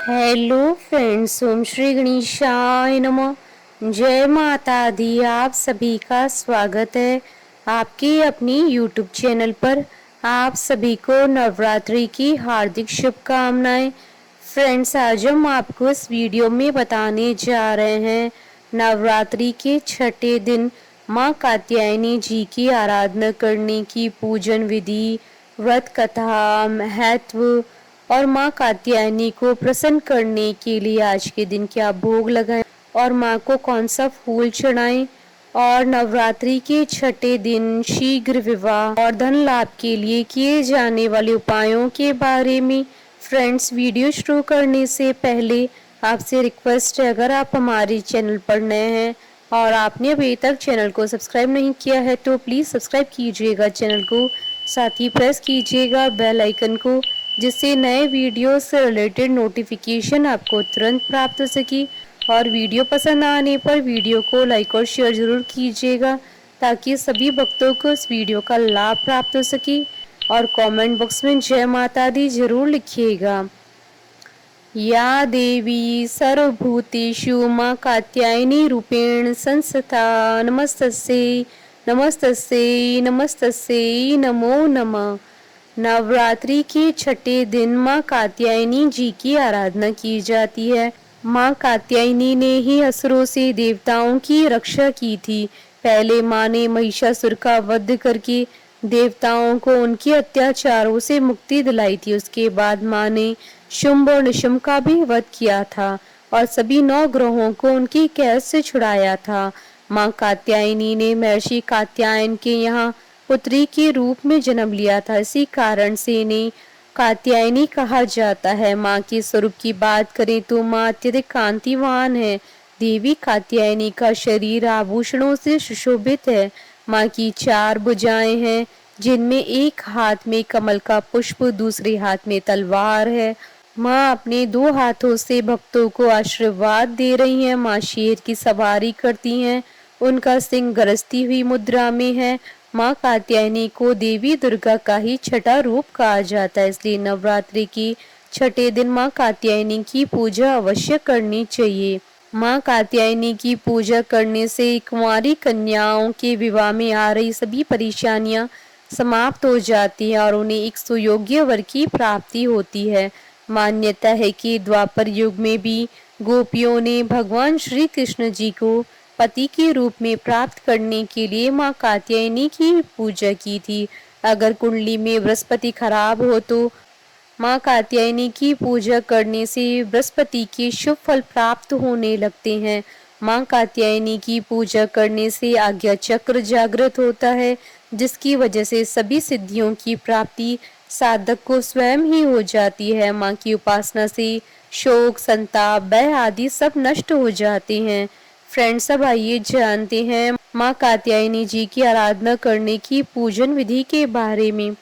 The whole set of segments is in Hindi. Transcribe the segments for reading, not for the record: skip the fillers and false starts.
हेलो फ्रेंड्स, ओम श्री गणेशाय नमः। जय माता दी। आप सभी का स्वागत है आपके अपनी यूट्यूब चैनल पर। आप सभी को नवरात्रि की हार्दिक शुभकामनाएं। फ्रेंड्स, आज हम आपको इस वीडियो में बताने जा रहे हैं नवरात्रि के छठे दिन माँ कात्यायनी जी की आराधना करने की पूजन विधि, व्रत कथा, महत्व और माँ कात्यायनी को प्रसन्न करने के लिए आज के दिन क्या भोग लगाएं और माँ को कौन सा फूल चढ़ाएं। और नवरात्रि के छठे दिन शीघ्र विवाह और धन लाभ के लिए किए जाने वाले उपायों के बारे में। फ्रेंड्स, वीडियो शुरू करने से पहले आपसे रिक्वेस्ट है, अगर आप हमारे चैनल पर नए हैं और आपने अभी तक चैनल को सब्सक्राइब नहीं किया है तो प्लीज़ सब्सक्राइब कीजिएगा चैनल को, साथ ही प्रेस कीजिएगा बेल आइकन को, जिससे नए वीडियो से रिलेटेड नोटिफिकेशन आपको तुरंत प्राप्त हो सके। और वीडियो पसंद आने पर वीडियो को लाइक और शेयर ज़रूर कीजिएगा ताकि सभी भक्तों को इस वीडियो का लाभ प्राप्त हो सके। और कमेंट बॉक्स में जय माता दी जरूर लिखिएगा। या देवी सर्वभूतेषु माँ कात्यायनी रूपेण संस्था नमस्तस्यै नमस्तस्यै नमस्तस्यै नमो नमः। नवरात्रि के छठे दिन माँ कात्यायनी जी की आराधना की जाती है। माँ कात्यायनी ने ही असुरों से देवताओं की रक्षा की थी। पहले माँ ने महिषासुर का वध करके देवताओं को उनके अत्याचारों से मुक्ति दिलाई थी। उसके बाद माँ ने शुंभ और निशुंभ का भी वध किया था और सभी 9 ग्रहों को उनकी कैद से छुड़ाया था। माँ कात्यायनी ने महर्षि कात्यायन के यहाँ पुत्री के रूप में जन्म लिया था। इसी कारण से इन्हें कात्यायनी कहा जाता है। माँ के स्वरूप की बात करें तो माँ अत्यधिक कांतिवान है। देवी कात्यायनी का शरीर आभूषणों से सुशोभित है। माँ की 4 भुजाएं हैं, जिनमें एक हाथ में कमल का पुष्प, दूसरे हाथ में तलवार है। माँ अपने 2 हाथों से भक्तों को आशीर्वाद दे रही हैं। माँ शेर की सवारी करती हैं, उनका सिंह गरजती हुई मुद्रा में है। माँ कात्यायनी को देवी दुर्गा का ही छठा रूप कहा जाता है, इसलिए नवरात्रि की छठे दिन माँ कात्यायनी की पूजा अवश्य करनी चाहिए। माँ कात्यायनी की पूजा करने से कुंवारी कन्याओं के विवाह में आ रही सभी परेशानियां समाप्त हो जाती हैं और उन्हें एक सुयोग्य वर की प्राप्ति होती है। मान्यता है कि द्वापर युग में भी गोपियों ने भगवान श्री कृष्ण जी को पति के रूप में प्राप्त करने के लिए माँ कात्यायनी की पूजा की थी। अगर कुंडली में बृहस्पति खराब हो तो माँ कात्यायनी की पूजा करने से बृहस्पति के शुभ फल प्राप्त होने लगते हैं। माँ कात्यायनी की पूजा करने से आज्ञा चक्र जागृत होता है, जिसकी वजह से सभी सिद्धियों की प्राप्ति साधक को स्वयं ही हो जाती है। माँ की उपासना से शोक, संताप, भय आदि सब नष्ट हो जाते हैं। फ्रेंड्स, अब आइए जानते हैं माँ कात्यायनी जी की आराधना करने की पूजन विधि के बारे में।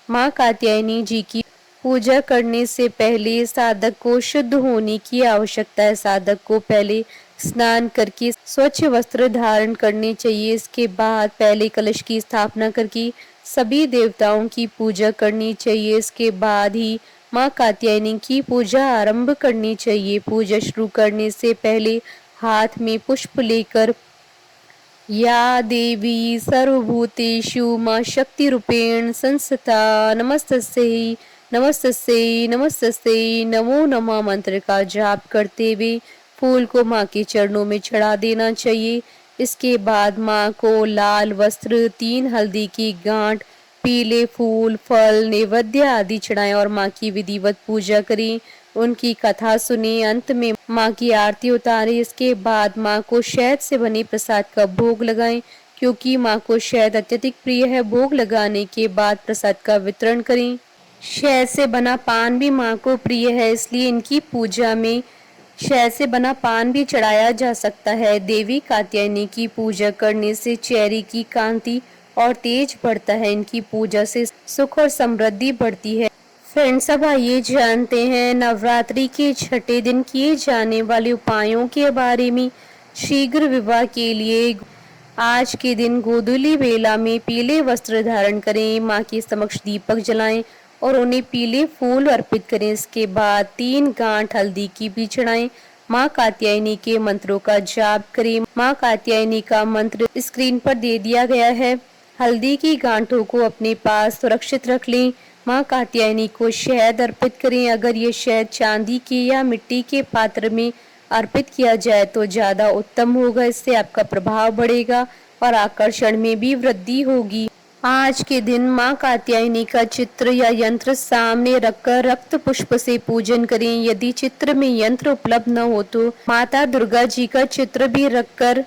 माँ कात्यायनी जी की पूजा करने से पहले साधक को शुद्ध होने की आवश्यकता है। साधक को पहले स्नान करके स्वच्छ वस्त्र धारण करने चाहिए। इसके बाद पहले कलश की स्थापना करके सभी देवताओं की पूजा करनी चाहिए। इसके बाद ही माँ कात्यायनी की पूजा आरंभ करनी चाहिए। पूजा शुरू करने से पहले हाथ में पुष्प लेकर या देवी सर्वभूतेषु माँ शक्ति रूपेण संस्था नमस्तस्यै नमस्तस्यै नमस्तस्यै नमो नमः मंत्र का जाप करते हुए फूल को माँ के चरणों में चढ़ा देना चाहिए। इसके बाद माँ को लाल वस्त्र, 3 हल्दी की गांठ, पीले फूल, फल, नैवेद्य आदि चढ़ाएं और माँ की विधिवत पूजा करें। उनकी कथा सुने, अंत में माँ की आरती उतारे। इसके बाद माँ को शहद से बने प्रसाद का भोग लगाएं, क्योंकि माँ को शहद अत्यधिक प्रिय है। भोग लगाने के बाद प्रसाद का वितरण करें। शहद से बना पान भी माँ को प्रिय है, इसलिए इनकी पूजा में शहद से बना पान भी चढ़ाया जा सकता है। देवी कात्यायनी की पूजा करने से चेहरे की कांति और तेज बढ़ता है। इनकी पूजा से सुख और समृद्धि बढ़ती है। फ्रेंड्स, अब आइए जानते हैं नवरात्रि के छठे दिन किए जाने वाले उपायों के बारे में। शीघ्र विवाह के लिए आज के दिन गोधूली बेला में पीले वस्त्र धारण करें, माँ के समक्ष दीपक जलाएं और उन्हें पीले फूल अर्पित करें। इसके बाद 3 गांठ हल्दी की भी चढ़ाएं। माँ कात्यायनी के मंत्रों का जाप करें। माँ कात्यायनी का मंत्र स्क्रीन पर दे दिया गया है। हल्दी की गांठों को अपने पास सुरक्षित रख लें। माँ कात्यायनी को शहद अर्पित करें। अगर ये शहद चांदी के या मिट्टी के पात्र में अर्पित किया जाए तो ज्यादा उत्तम होगा। इससे आपका प्रभाव बढ़ेगा और आकर्षण में भी वृद्धि होगी। आज के दिन माँ कात्यायनी का चित्र या यंत्र सामने रखकर रक्त पुष्प से पूजन करें। यदि चित्र में यंत्र उपलब्ध न हो तो माता दुर्गा जी का चित्र भी रखकर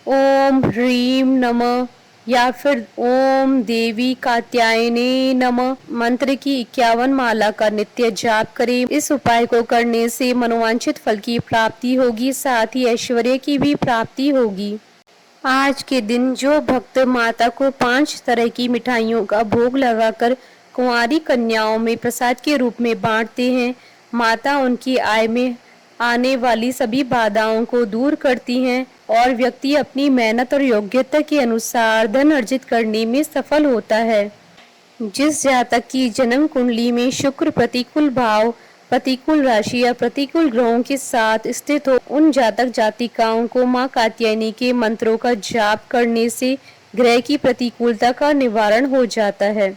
ओम ह्रीम नमः या फिर ओम देवी कात्यायने नमः मंत्र की 51 माला का नित्य जाप करें। इस उपाय को करने से मनोवांछित फल की प्राप्ति होगी, साथ ही ऐश्वर्य की भी प्राप्ति होगी। आज के दिन जो भक्त माता को 5 तरह की मिठाइयों का भोग लगाकर कुंवारी कन्याओं में प्रसाद के रूप में बांटते हैं, माता उनकी आय में आने वाली सभी बाधाओं को दूर करती हैं और व्यक्ति अपनी मेहनत और योग्यता के अनुसार धन अर्जित करने में सफल होता है। जिस जातक की जन्म कुंडली में शुक्र प्रतिकूल भाव, प्रतिकूल राशि या प्रतिकूल ग्रहों के साथ स्थित हो, उन जातक जातिकाओं को माँ कात्यायनी के मंत्रों का जाप करने से ग्रह की प्रतिकूलता का निवारण हो जाता है।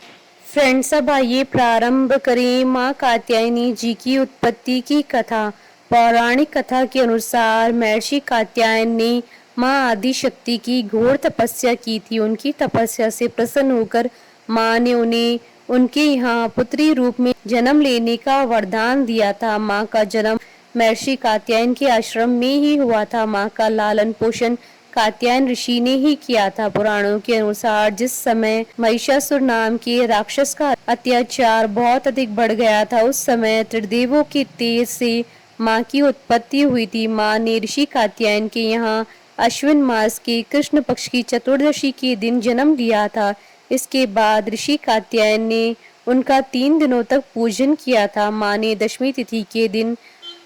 फ्रेंड्स, अब आइए प्रारंभ करें माँ कात्यायनी जी की उत्पत्ति की कथा। पौराणिक कथा के अनुसार महर्षि कात्यायन ने माँ आदि शक्ति की घोर तपस्या की थी। उनकी तपस्या से प्रसन्न होकर माँ ने उन्हें उनके यहाँ पुत्री रूप में जन्म लेने का वरदान दिया था। माँ का जन्म महर्षि कात्यायन के आश्रम में ही हुआ था। माँ का लालन पोषण कात्यायन ऋषि ने ही किया था। पुराणों के अनुसार जिस समय महिषासुर नाम के राक्षस का अत्याचार बहुत अधिक बढ़ गया था, उस समय त्रिदेवों के तेज से माँ की उत्पत्ति हुई थी। माँ ने ऋषि कात्यायन के यहाँ अश्विन मास के कृष्ण पक्ष की चतुर्दशी के दिन जन्म लिया था। इसके बाद ऋषि कात्यायन ने उनका 3 दिनों तक पूजन किया था। माँ ने दशमी तिथि के दिन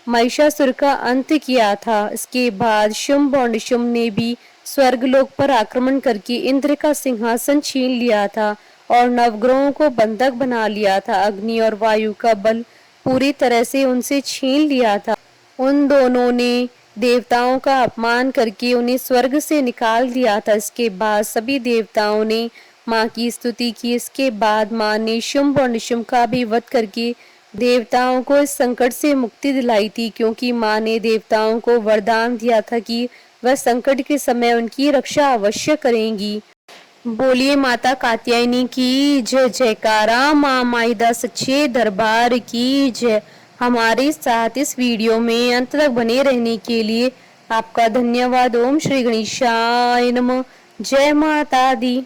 महिषासुर का अंत किया था। इसके बाद शुंभ और निशुंभ ने भी स्वर्गलोक पर आक्रमण करके इंद्र का सिंहासन छीन लिया था और नवग्रहों को बंधक बना लिया था। अग्नि और वायु का बल पूरी तरह से उनसे छीन लिया था। उन दोनों ने देवताओं का अपमान करके उन्हें स्वर्ग से निकाल दिया था। इसके बाद सभी देवताओं ने माँ की स्तुति की। इसके बाद माँ ने शुंभ और निशुंभ का भी वध करके देवताओं को इस संकट से मुक्ति दिलाई थी, क्योंकि माँ ने देवताओं को वरदान दिया था कि वह संकट के समय उनकी रक्षा अवश्य करेंगी। बोलिए माता कात्यायनी की जय जयकारा, माँ माईदा सच्चे दरबार की जय। हमारे साथ इस वीडियो में अंत तक बने रहने के लिए आपका धन्यवाद। ओम श्री गणेशाय नमः। जय माता दी।